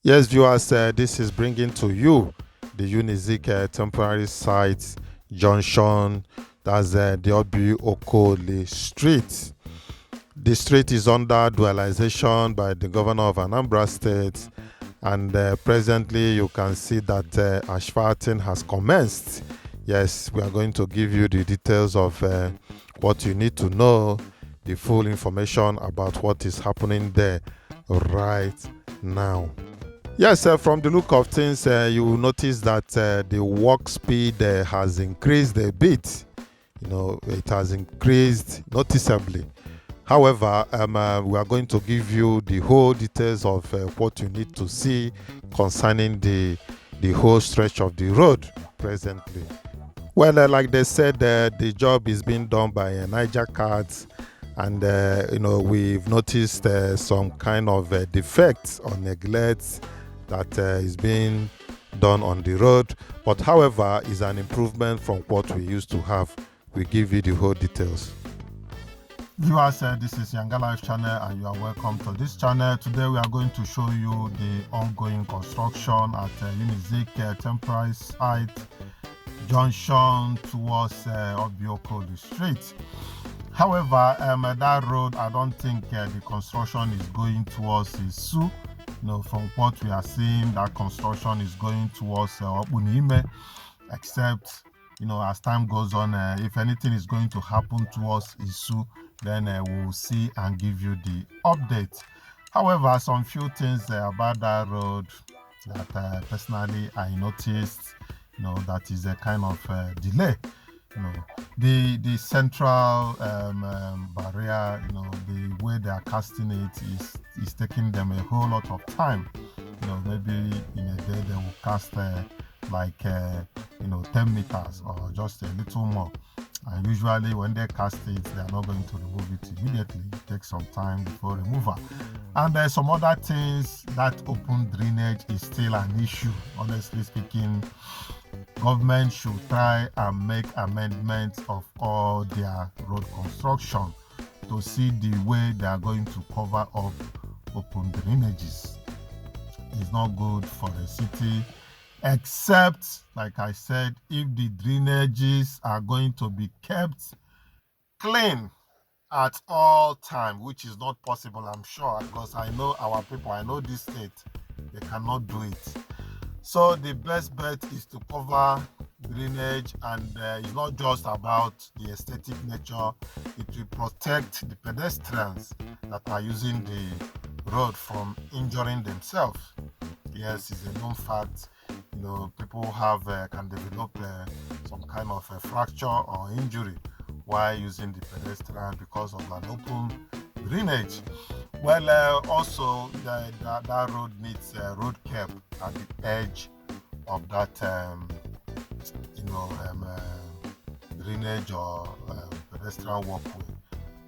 Yes, viewers, this is bringing to you the UNIZIK temporary site junction. That's the Oby Okoli street. The street is under dualization by the governor of Anambra State, and presently you can see that asphalting has commenced. Yes, we are going to give you the details of what you need to know, the full information about what is happening there right now. Yes, from the look of things, you will notice that the walk speed has increased a bit. It has increased noticeably. However, we are going to give you the whole details of what you need to see concerning the whole stretch of the road presently. Well, like they said, the job is being done by Niger Cards, and we've noticed some kind of defects or neglect that is being done on the road, but however is an improvement from what we used to have. We give you the whole details. Viewers, this is YangaLife channel and you are welcome to this channel. Today we are going to show you the ongoing construction at UNIZIK temporary site junction towards Oby Okoli street. However, that road, I don't think the construction is going towards Isu. From what we are seeing, that construction is going towards Okpuno, except as time goes on, if anything is going to happen towards Isu, then we'll see and give you the update. However, some few things about that road that personally I noticed, that is a kind of delay. The central barrier, the way they are casting it is taking them a whole lot of time. Maybe in a day they will cast 10 meters or just a little more. And usually when they cast it, they are not going to remove it immediately. It takes some time before removal. And there's some other things. That open drainage is still an issue. Honestly speaking, government should try and make amendments of all their road construction to see the way they are going to cover up open drainages. It's not good for the city, except, like I said, if the drainages are going to be kept clean at all time, which is not possible, I'm sure, because I know our people, I know this state, they cannot do it. So the best bet is to cover drainage, and it's not just about the aesthetic nature. It will protect the pedestrians that are using the road from injuring themselves. Yes, it's a known fact. People can develop some kind of a fracture or injury while using the pedestrian because of an open drainage. Well, also that road needs a road cap at the edge of that drainage or pedestrian walkway.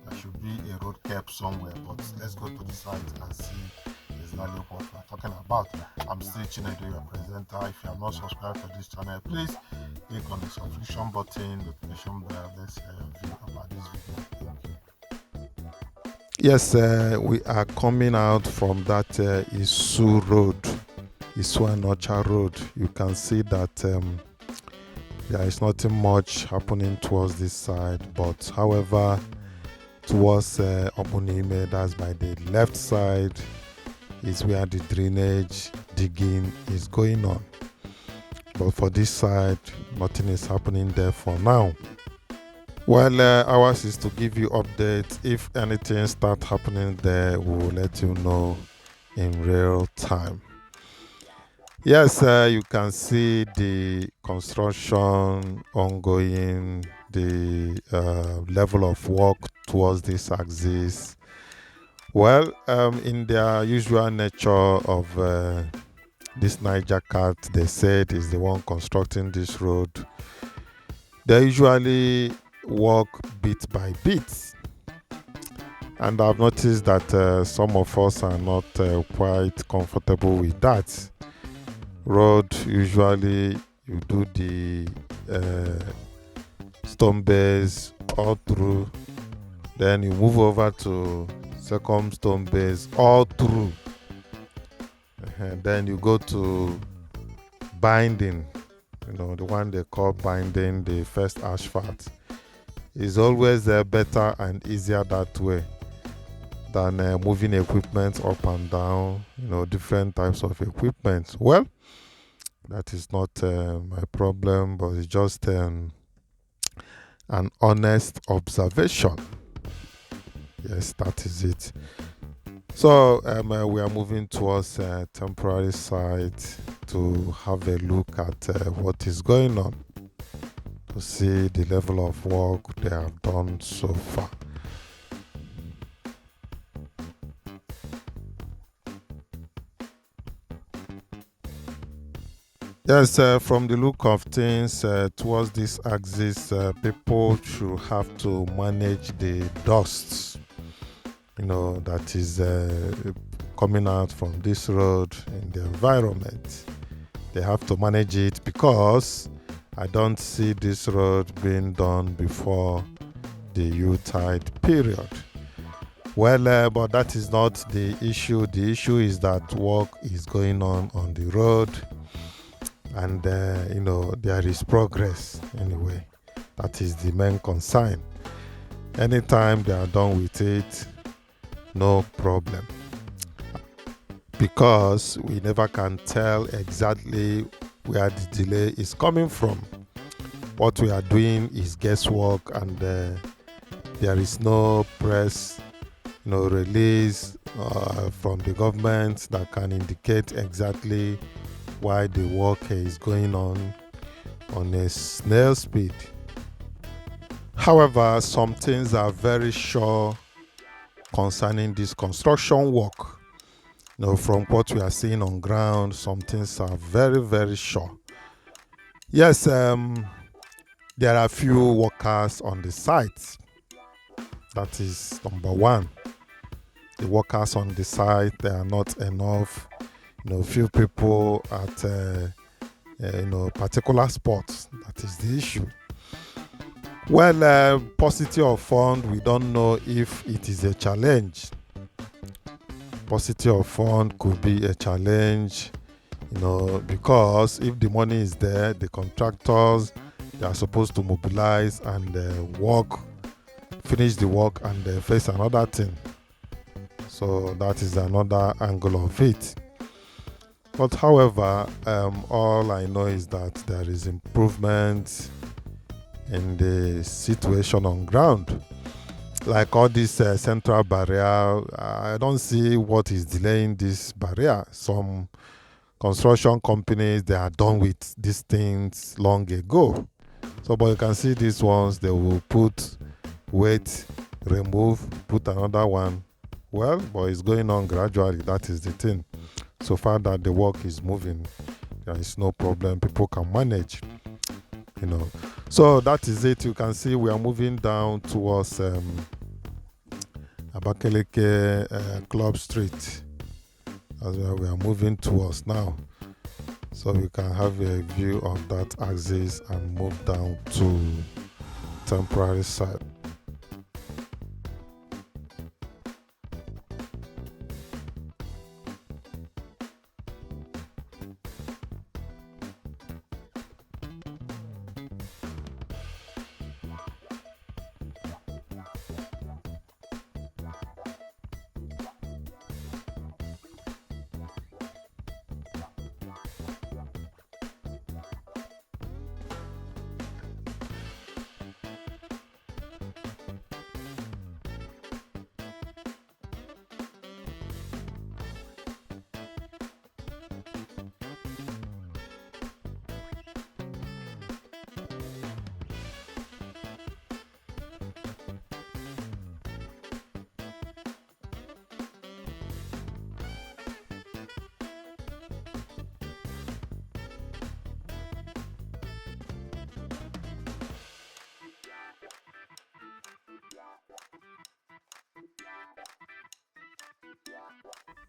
There should be a road cap somewhere, but let's go to the site and see exactly what we're talking about. I'm still Chinedu, your presenter. If you are not subscribed to this channel, please click on the subscription button, notification bell. Let's hear your view about this video. Thank you. Yes, we are coming out from that Isu road, Isu and Onitsha road. You can see that there is nothing much happening towards this side, but however, towards Okpuno, that's by the left side, is where the drainage digging is going on. But for this side, nothing is happening there for now. Well, ours is to give you updates. If anything start happening there, we will let you know in real time. Yes, you can see the construction ongoing, the level of work towards this axis. Well, in their usual nature of this Niger Cat, they said is the one constructing this road. They usually work bit by bit, and I've noticed that some of us are not quite comfortable with that. Road, usually you do the stone base all through, then you move over to second stone base all through. And then you go to binding, the one they call binding, the first asphalt. Is always better and easier that way than moving equipment up and down, different types of equipment. Well, that is not my problem, but it's just an honest observation. Yes, that is it. So we are moving towards a temporary site to have a look at what is going on, to see the level of work they have done so far. Yes, from the look of things, towards this axis, people should have to manage the dust, that is coming out from this road in the environment. They have to manage it because I don't see this road being done before the U-tide period. Well, but that is not the issue. The issue is that work is going on the road, and there is progress anyway. That is the main concern. Anytime they are done with it, no problem, because we never can tell exactly where the delay is coming from. What we are doing is guesswork, and there is no press release from the government that can indicate exactly why the work is going on a snail speed. However, some things are very sure concerning this construction work. From what we are seeing on ground, some things are very, very sure. Yes, there are few workers on the site. That is number one. The workers on the site, they are not enough. Few people at particular spots. That is the issue. Well, paucity of fund, we don't know if it is a challenge. Paucity of fund could be a challenge, because if the money is there, the contractors, they are supposed to mobilize and finish the work and face another thing. So that is another angle of it. But however, all I know is that there is improvement in the situation on ground. Like all this central barrier, I don't see what is delaying this barrier. Some construction companies, they are done with these things long ago. So, but you can see these ones, they will put weight, remove, put another one. Well, but it's going on gradually. That is the thing. So far that the work is moving, there is no problem. People can manage, So that is it. You can see we are moving down towards Abakaliki Club Street. That's where we are moving towards now. So we can have a view of that axis and move down to temporary site.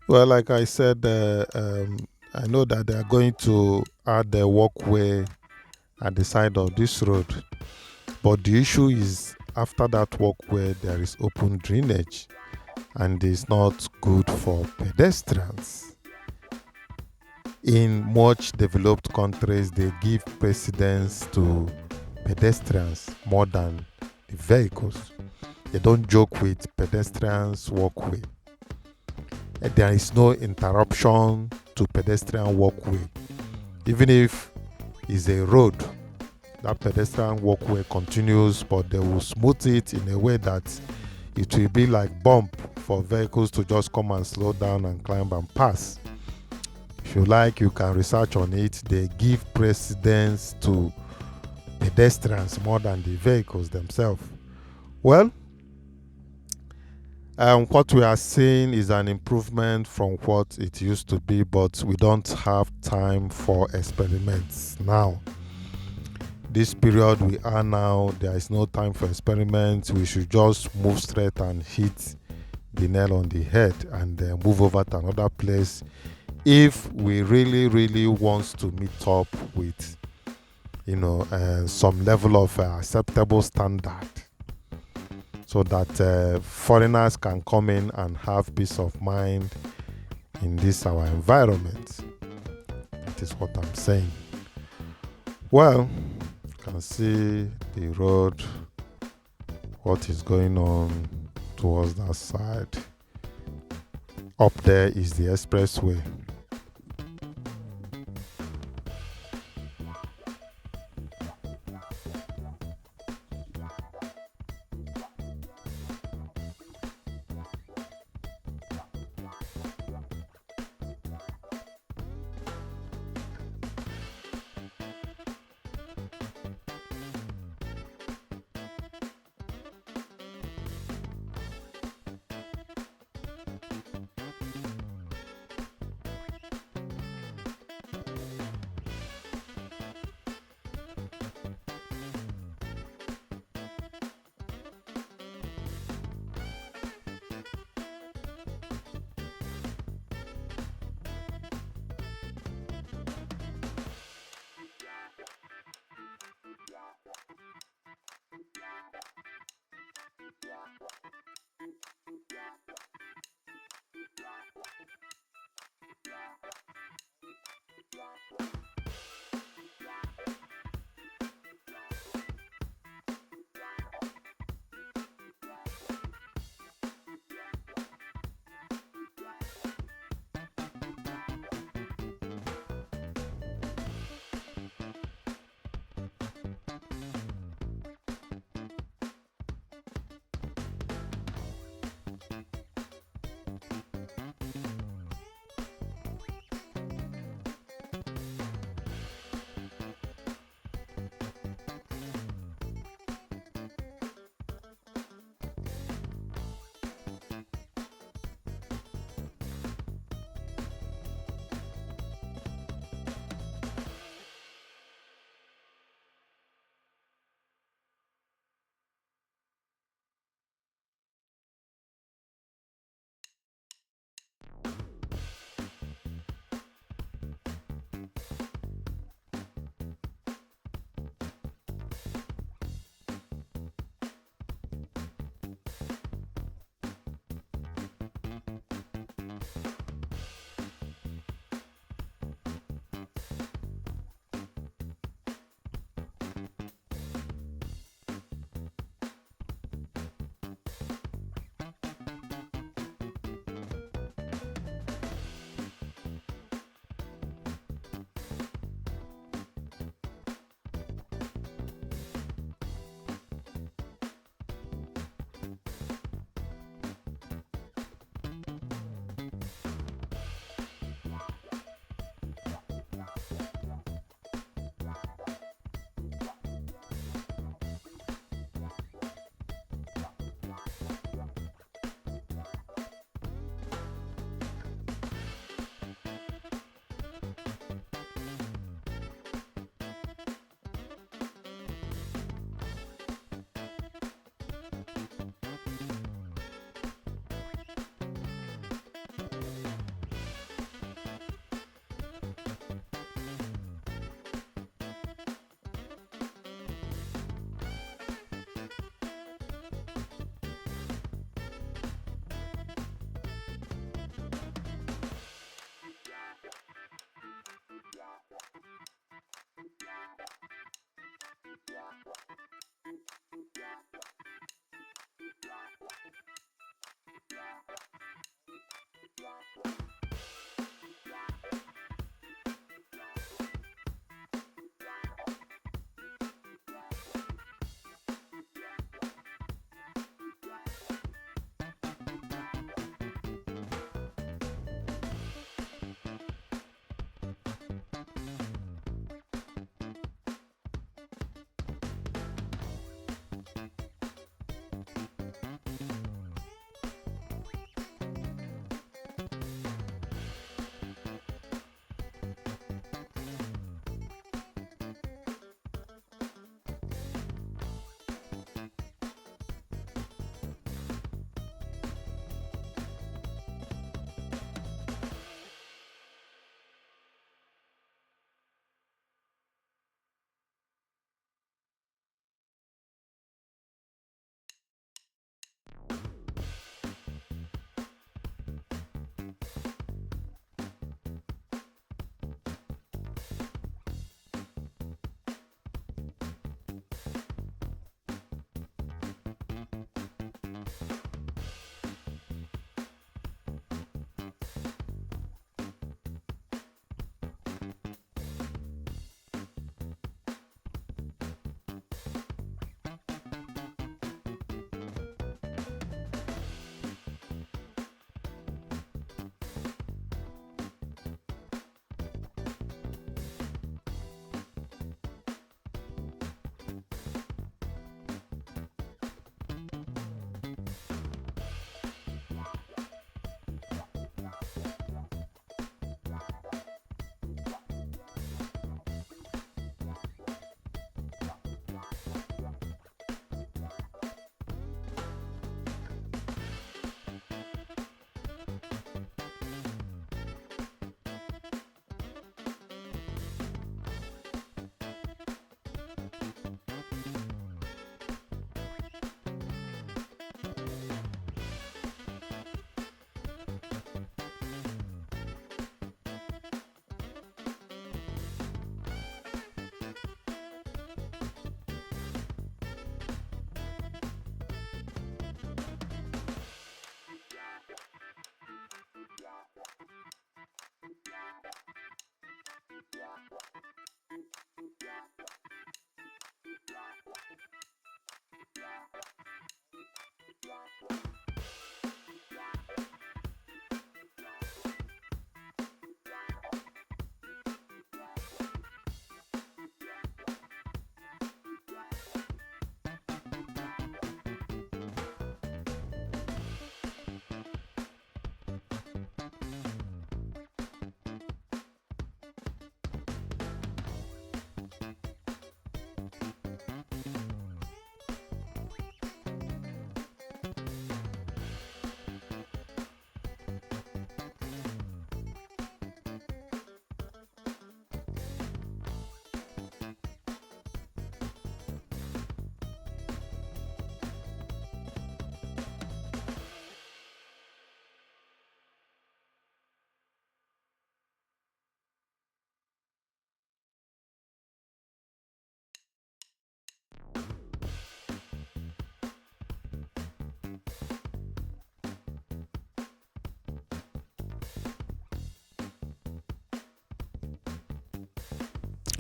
Well, like I said, I know that they are going to add the walkway at the side of this road. But the issue is, after that walkway, there is open drainage, and it's not good for pedestrians. In much developed countries, they give precedence to pedestrians more than the vehicles. They don't joke with pedestrians walkway. There is no interruption to pedestrian walkway. Even if it's a road, that pedestrian walkway continues, but they will smooth it in a way that it will be like bump for vehicles to just come and slow down and climb and pass. If you like, you can research on it. They give precedence to pedestrians more than the vehicles themselves. Well, what we are seeing is an improvement from what it used to be, but we don't have time for experiments now. This period we are now, there is no time for experiments. We should just move straight and hit the nail on the head and move over to another place if we really want to meet up with some level of acceptable standard, so that foreigners can come in and have peace of mind in this our environment. That is what I'm saying. Well, you can see the road, what is going on towards that side. Up there is the expressway.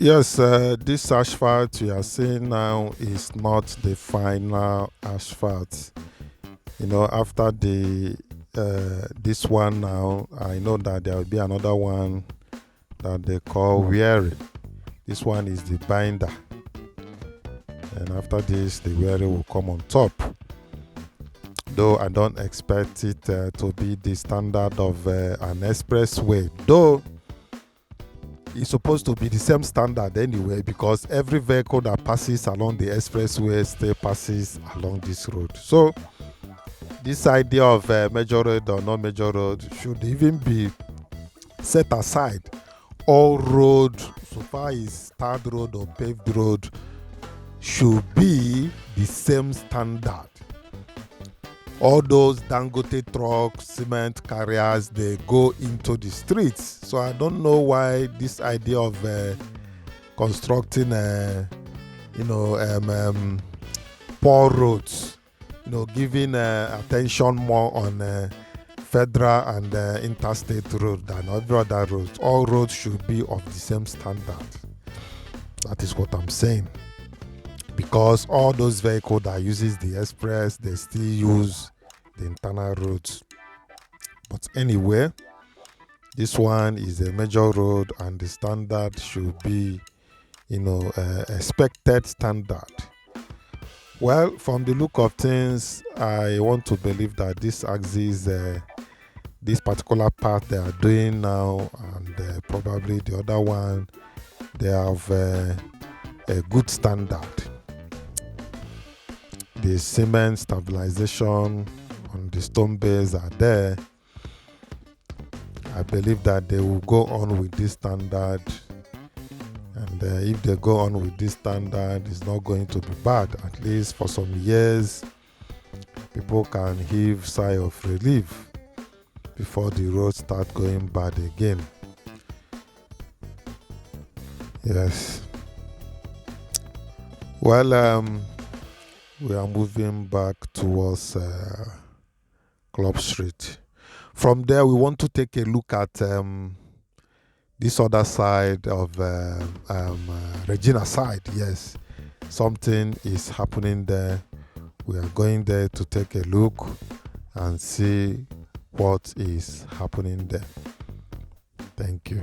Yes, this asphalt you are seeing now is not the final asphalt. After the this one now, I know that there will be another one that they call weary. This one is the binder, and after this, the weary will come on top. Though I don't expect it to be the standard of an expressway, though it's supposed to be the same standard anyway, because every vehicle that passes along the expressway still passes along this road. So this idea of major road or not major road should even be set aside. All road, so far as tarred road or paved road, should be the same standard. All those Dangote trucks, cement carriers, they go into the streets. So I don't know why this idea of constructing, poor roads, giving attention more on federal and interstate road than every other roads. All roads should be of the same standard. That is what I'm saying. Because all those vehicles that uses the express, they still use the internal roads. But anyway, this one is a major road and the standard should be, expected standard. Well, from the look of things, I want to believe that this axis, this particular part they are doing now, and probably the other one, they have a good standard. The cement stabilization on the stone base are there. I believe that they will go on with this standard, and if they go on with this standard, it's not going to be bad. At least for some years, people can heave sigh of relief before the roads start going bad again. Yes. Well, we are moving back towards Club Street. From there, we want to take a look at this other side of Regina side. Yes, something is happening there. We are going there to take a look and see what is happening there. Thank you.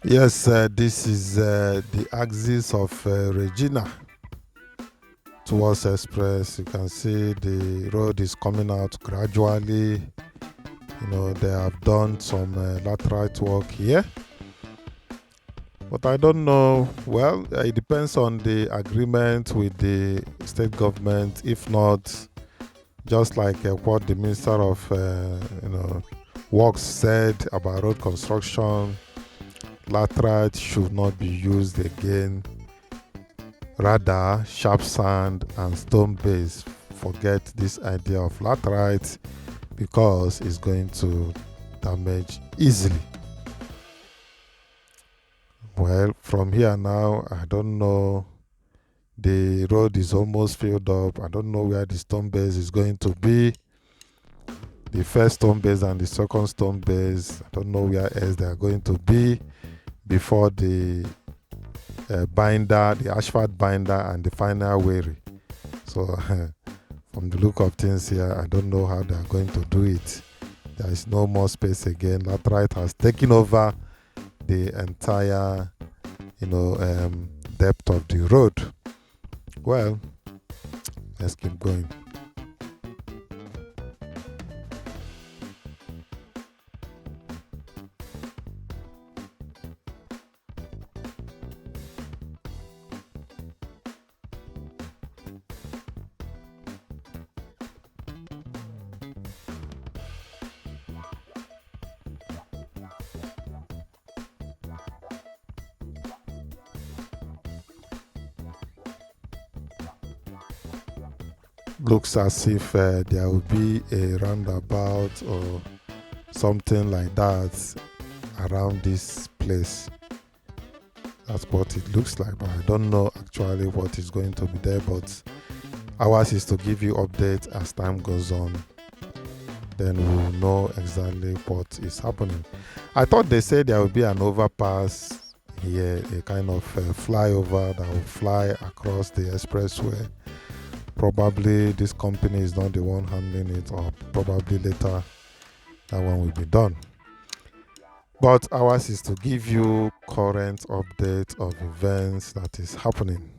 Yes, this is the axis of Regina towards Express. You can see the road is coming out gradually. They have done some laterite work here. But I don't know. Well, it depends on the agreement with the state government. If not, just like what the Minister of Works said about road construction, laterite should not be used again. Rather, sharp sand and stone base. Forget this idea of laterite because it's going to damage easily. Well, from here now, I don't know. The road is almost filled up. I don't know where the stone base is going to be. The first stone base and the second stone base, I don't know where else they are going to be before the binder, the asphalt binder, and the final weary. So, from the look of things here, I don't know how they are going to do it. There is no more space again. Laterite has taken over the entire, depth of the road. Well, let's keep going. Looks as if there will be a roundabout or something like that around this place. That's what it looks like, but I don't know actually what is going to be there. But ours is to give you updates as time goes on. Then we will know exactly what is happening. I thought they said there will be an overpass here, a kind of flyover that will fly across the expressway. Probably this company is not the one handling it, or probably later that one will be done. But ours is to give you current update of events that is happening.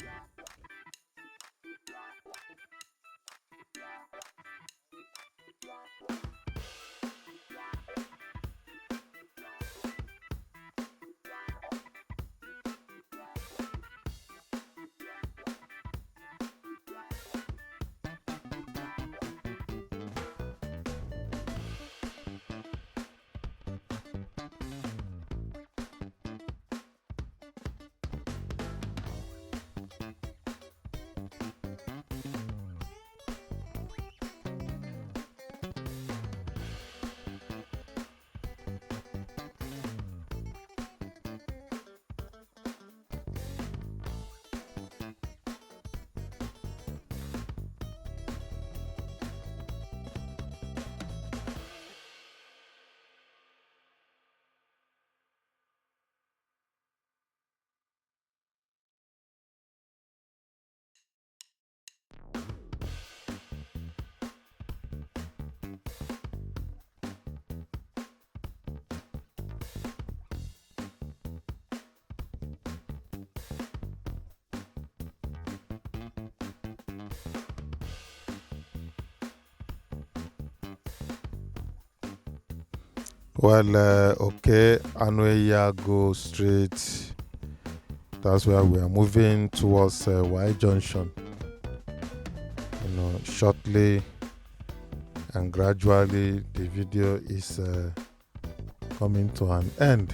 Well, okay, Yago Street. That's where we are moving towards Y Junction. Shortly and gradually, the video is coming to an end.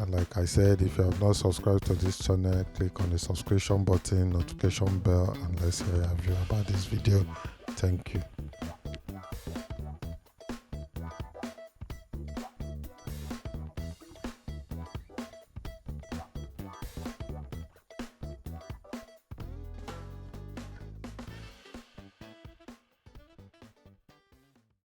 And like I said, if you have not subscribed to this channel, click on the subscription button, notification bell, and let's hear your view about this video. Thank you.